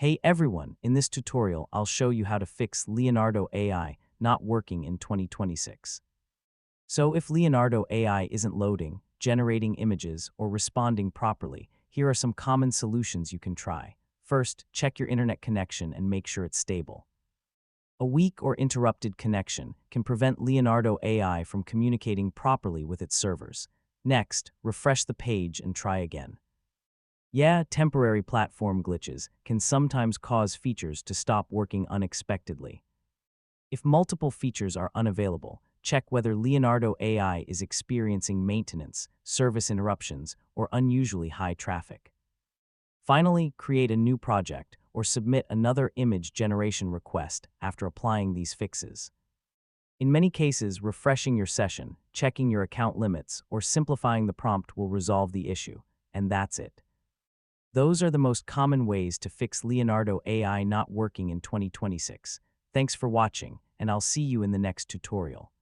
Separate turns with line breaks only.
Hey everyone, in this tutorial I'll show you how to fix Leonardo AI not working in 2026. So if Leonardo AI isn't loading, generating images, or responding properly, here are some common solutions you can try. First, check your internet connection and make sure it's stable. A weak or interrupted connection can prevent Leonardo AI from communicating properly with its servers. Next, refresh the page and try again. Yeah, temporary platform glitches can sometimes cause features to stop working unexpectedly. If multiple features are unavailable, check whether Leonardo AI is experiencing maintenance, service interruptions, or unusually high traffic. Finally, create a new project or submit another image generation request after applying these fixes. In many cases, refreshing your session, checking your account limits, or simplifying the prompt will resolve the issue, and that's it. Those are the most common ways to fix Leonardo AI not working in 2026. Thanks for watching, and I'll see you in the next tutorial.